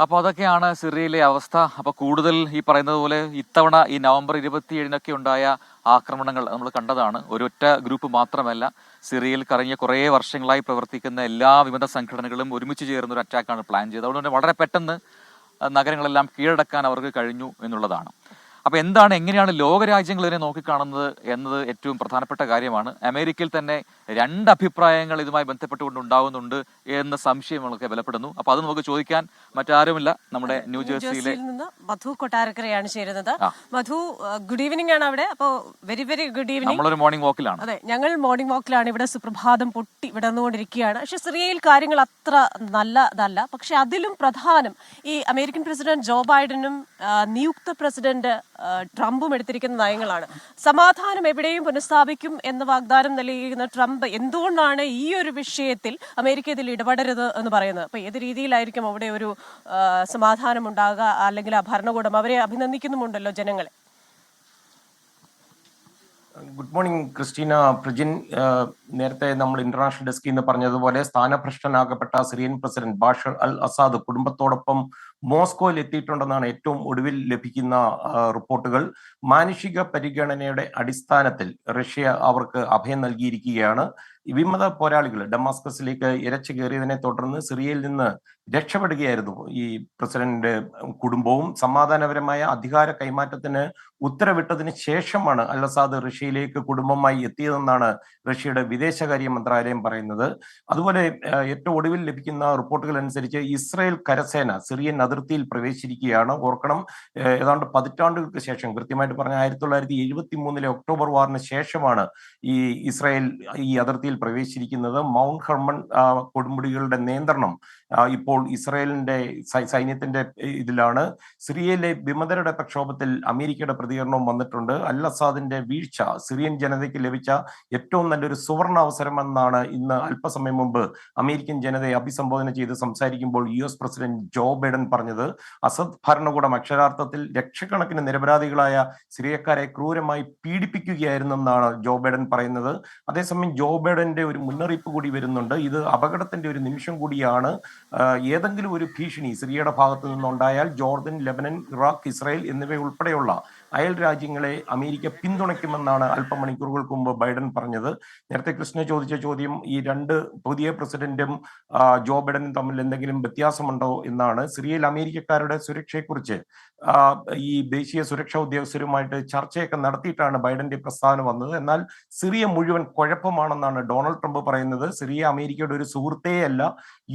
അപ്പോൾ അതൊക്കെയാണ് സിറിയയിലെ അവസ്ഥ. അപ്പോൾ കൂടുതൽ ഈ പറയുന്നത് പോലെ ഇത്തവണ ഈ നവംബർ 27-നൊക്കെ ഉണ്ടായ ആക്രമണങ്ങൾ നമ്മൾ കണ്ടതാണ്. ഒരൊറ്റ ഗ്രൂപ്പ് മാത്രമല്ല, സിറിയയിൽ കഴിഞ്ഞ കുറേ വർഷങ്ങളായി പ്രവർത്തിക്കുന്ന എല്ലാ വിമത സംഘടനകളും ഒരുമിച്ച് ചേർന്ന ഒരു അറ്റാക്കാണ് പ്ലാൻ ചെയ്തത്. അതുകൊണ്ട് തന്നെ വളരെ പെട്ടെന്ന് നഗരങ്ങളെല്ലാം കീഴടക്കാൻ അവർക്ക് കഴിഞ്ഞു എന്നുള്ളതാണ്. അപ്പോൾ എങ്ങനെയാണ് ലോകരാജ്യങ്ങൾ ഇതിനെ നോക്കിക്കാണുന്നത് എന്നത് ഏറ്റവും പ്രധാനപ്പെട്ട കാര്യമാണ്. അമേരിക്കയിൽ തന്നെ രണ്ട് അഭിപ്രായങ്ങൾ ഇതുമായി ബന്ധപ്പെട്ടുകൊണ്ട് ഉണ്ടാകുന്നുണ്ട് എന്ന സംശയങ്ങളൊക്കെ ബലപ്പെടുന്നു. അപ്പോൾ അത് നമുക്ക് ചോദിക്കാൻ മറ്റാരുമില്ല, നമ്മുടെ ന്യൂജേഴ്സിയിലെ മധു കൊട്ടാരക്കരയാണ് ചേരുന്നത്. മധു, ഗുഡ് ഈവനിംഗ് ആണ് അവിടെ. അപ്പോൾ വെരി വെരി ഗുഡ് ഈവനിംഗ്. നമ്മളൊരു മോർണിംഗ് വാക്കിലാണ്. അതെ, ഞങ്ങൾ മോർണിംഗ് വാക്കിലാണ്. ഇവിടെ സുപ്രഭാതം പൊട്ടി വിടന്നുകൊണ്ടിരിക്കുകയാണ്. പക്ഷെ സിറിയയിൽ കാര്യങ്ങൾ അത്ര നല്ലതല്ല. പക്ഷെ അതിലും പ്രധാനം ഈ അമേരിക്കൻ പ്രസിഡന്റ് ജോ ബൈഡനും നിയുക്ത പ്രസിഡന്റ് ട്രംപും എടുത്തിരിക്കുന്ന നയങ്ങളാണ്. സമാധാനം എവിടെയും പുനഃസ്ഥാപിക്കും എന്ന വാഗ്ദാനം നൽകിയിരിക്കുന്ന ട്രംപ് എന്തുകൊണ്ടാണ് ഈ ഒരു വിഷയത്തിൽ അമേരിക്ക ഇതിൽ ഇടപെടരുത് എന്ന് പറയുന്നത്? അപ്പൊ ഏത് രീതിയിലായിരിക്കും അവിടെ ഒരു സമാധാനം ഉണ്ടാകുക? അല്ലെങ്കിൽ ആ ഭരണകൂടം അവരെ അഭിനന്ദിക്കുന്നുമുണ്ടല്ലോ ജനങ്ങളെ. Good morning Christina Prajin. നേരത്തെ നമ്മൾ ഇന്റർനാഷണൽ ഡെസ്കിൽ നിന്ന് പറഞ്ഞതുപോലെ സ്ഥാനഭ്രഷ്ടനാകപ്പെട്ട Syrian president Bashar al Assad കുടുംബത്തോടൊപ്പം മോസ്കോയിൽ എത്തിയിട്ടുണ്ടെന്നാണ് ഏറ്റവും ഒടുവിൽ ലഭിക്കുന്ന റിപ്പോർട്ടുകൾ. മാനുഷിക പരിഗണനയുടെ അടിസ്ഥാനത്തിൽ റഷ്യ അവർക്ക് അഭയം നൽകിയിരിക്കുകയാണ്. വിമത പോരാളികൾ ഡമാസ്കസിലേക്ക് ഇരച്ചു കയറിയതിനെ തുടർന്ന് സിറിയയിൽ നിന്ന് രക്ഷപ്പെടുകയായിരുന്നു ഈ പ്രസിഡന്റ് കുടുംബവും. സമാധാനപരമായ അധികാര കൈമാറ്റത്തിന് ഉത്തരവിട്ടതിന് ശേഷമാണ് അൽ അസാദ് റഷ്യയിലേക്ക് കുടുംബമായി എത്തിയതെന്നാണ് റഷ്യയുടെ വിദേശകാര്യ മന്ത്രാലയം പറയുന്നത്. അതുപോലെ ഏറ്റവും ഒടുവിൽ ലഭിക്കുന്ന റിപ്പോർട്ടുകൾ അനുസരിച്ച് ഇസ്രായേൽ കരസേന സിറിയൻ അതിർത്തിയിൽ പ്രവേശിച്ചിരിക്കുകയാണ്. ഓർക്കണം, ഏതാണ്ട് പതിറ്റാണ്ടുകൾക്ക് ശേഷം, കൃത്യമായിട്ട് പറഞ്ഞ 1973 ഒക്ടോബർ വാറിന് ശേഷമാണ് ഈ ഇസ്രായേൽ ഈ അതിർത്തിയിൽ പ്രവേശിച്ചിരിക്കുന്നത്. മൗണ്ട് ഹെർമൺ കൊടുമുടികളുടെ നിയന്ത്രണം ഇപ്പോൾ ഇസ്രായേലിന്റെ സൈന്യത്തിന്റെ ഇതിലാണ്. സിറിയയിലെ വിമതരുടെ പ്രക്ഷോഭത്തിൽ അമേരിക്കയുടെ പ്രതികരണവും വന്നിട്ടുണ്ട്. അൽ അസാദിന്റെ വീഴ്ച സിറിയൻ ജനതയ്ക്ക് ലഭിച്ച ഏറ്റവും നല്ലൊരു സുവർണ അവസരമെന്നാണ് ഇന്ന് അല്പസമയം മുമ്പ് അമേരിക്കൻ ജനതയെ അഭിസംബോധന ചെയ്ത് സംസാരിക്കുമ്പോൾ US പ്രസിഡന്റ് ജോ ബൈഡൻ പറഞ്ഞത്. അസദ് ഭരണകൂടം അക്ഷരാർത്ഥത്തിൽ ലക്ഷക്കണക്കിന് നിരപരാധികളായ സിറിയക്കാരെ ക്രൂരമായി പീഡിപ്പിക്കുകയായിരുന്നെന്നാണ് ജോ ബൈഡൻ പറയുന്നത്. അതേസമയം ജോ ബൈഡന്റെ ഒരു മുന്നറിയിപ്പ് കൂടി വരുന്നുണ്ട്. ഇത് അപകടത്തിന്റെ ഒരു നിമിഷം കൂടിയാണ്. ഏതെങ്കിലും ഒരു ഭീഷണി സിറിയയുടെ ഭാഗത്തു നിന്നുണ്ടായാൽ ജോർദൻ, ലെബനൻ, ഇറാഖ്, ഇസ്രായേൽ എന്നിവയുൾപ്പെടെയുള്ള അയൽ രാജ്യങ്ങളെ അമേരിക്ക പിന്തുണയ്ക്കുമെന്നാണ് അല്പമണിക്കൂറുകൾക്ക് മുമ്പ് ബൈഡൻ പറഞ്ഞത്. നേരത്തെ കൃഷ്ണ ചോദിച്ച ചോദ്യം, ഈ രണ്ട് പുതിയ പ്രസിഡന്റും ജോ ബൈഡനും തമ്മിൽ എന്തെങ്കിലും വ്യത്യാസമുണ്ടോ എന്നാണ്. സിറിയയിൽ അമേരിക്കക്കാരുടെ സുരക്ഷയെക്കുറിച്ച് ഈ ദേശീയ സുരക്ഷാ ഉദ്യോഗസ്ഥരുമായിട്ട് ചർച്ചയൊക്കെ നടത്തിയിട്ടാണ് ബൈഡന്റെ പ്രസ്താവന വന്നത്. എന്നാൽ സിറിയ മുഴുവൻ കുഴപ്പമാണെന്നാണ് ഡൊണാൾഡ് ട്രംപ് പറയുന്നത്. സിറിയ അമേരിക്കയുടെ ഒരു സുഹൃത്തേയല്ല.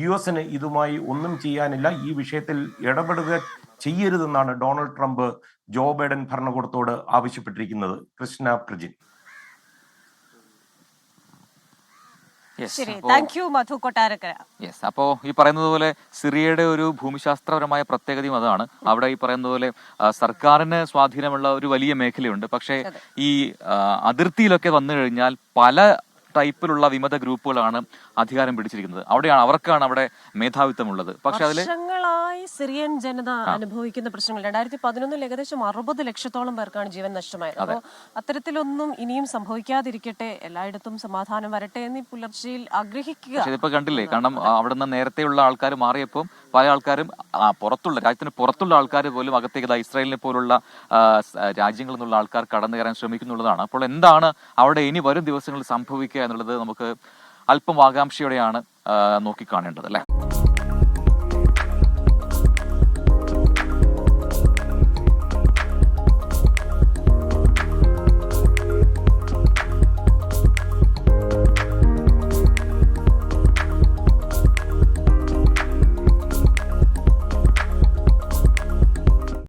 US-ന് ഇതുമായി ഒന്നും ചെയ്യാനില്ല. ഈ വിഷയത്തിൽ ഇടപെടുക ചെയ്യരുതെന്നാണ് ഡൊണാൾഡ് ട്രംപ് ജോ ബൈഡൻ ഭരണകൂടത്തോട് ആവശ്യപ്പെട്ടിരിക്കുന്നത്. കൃഷ്ണ പ്രജിൻ. അപ്പോ ഈ പറയുന്നത് പോലെ സിറിയയുടെ ഒരു ഭൂമിശാസ്ത്രപരമായ പ്രത്യേകതയും അതാണ്. അവിടെ ഈ പറയുന്നത് പോലെ സർക്കാരിന് സ്വാധീനമുള്ള ഒരു വലിയ മേഖലയുണ്ട്. പക്ഷേ ഈ അതിർത്തിയിലൊക്കെ വന്നു കഴിഞ്ഞാൽ പല ടൈപ്പിലുള്ള വിമത ഗ്രൂപ്പുകളാണ് അധികാരം പിടിച്ചിരിക്കുന്നത്. അവർക്കാണ് അവിടെ മേധാവിത്വമുള്ളത്. പക്ഷെ വർഷങ്ങളായി സിറിയൻ ജനത അനുഭവിക്കുന്ന പ്രശ്നങ്ങൾ 2011 ഏകദേശം 60 ലക്ഷത്തോളം പേർക്കാണ് ജീവൻ നഷ്ടമായത്. അപ്പോൾ അത്തരത്തിലൊന്നും ഇനിയും സംഭവിക്കാതിരിക്കട്ടെ, എല്ലായിടത്തും സമാധാനം വരട്ടെ എന്ന് പുലർച്ചയിൽ ആഗ്രഹിക്കുക. ഇതിപ്പോ കണ്ടില്ലേ, കാരണം അവിടുന്ന് നേരത്തെയുള്ള ആൾക്കാർ മാറിയപ്പോൾ പല ആൾക്കാരും രാജ്യത്തിന് പുറത്തുള്ള ആൾക്കാർ പോലും അകത്തേക്ക് ഇസ്രായേലിനെ പോലുള്ള രാജ്യങ്ങളിൽ നിന്നുള്ള ആൾക്കാർ കടന്നു കയറാൻ ശ്രമിക്കുന്നുള്ളതാണ്. അപ്പോൾ എന്താണ് അവിടെ ഇനി വരും ദിവസങ്ങളിൽ സംഭവിക്കുക എന്നുള്ളത് നമുക്ക് അല്പം ആകാംക്ഷയോടെയാണ് നോക്കിക്കാണേണ്ടത്, അല്ലേ?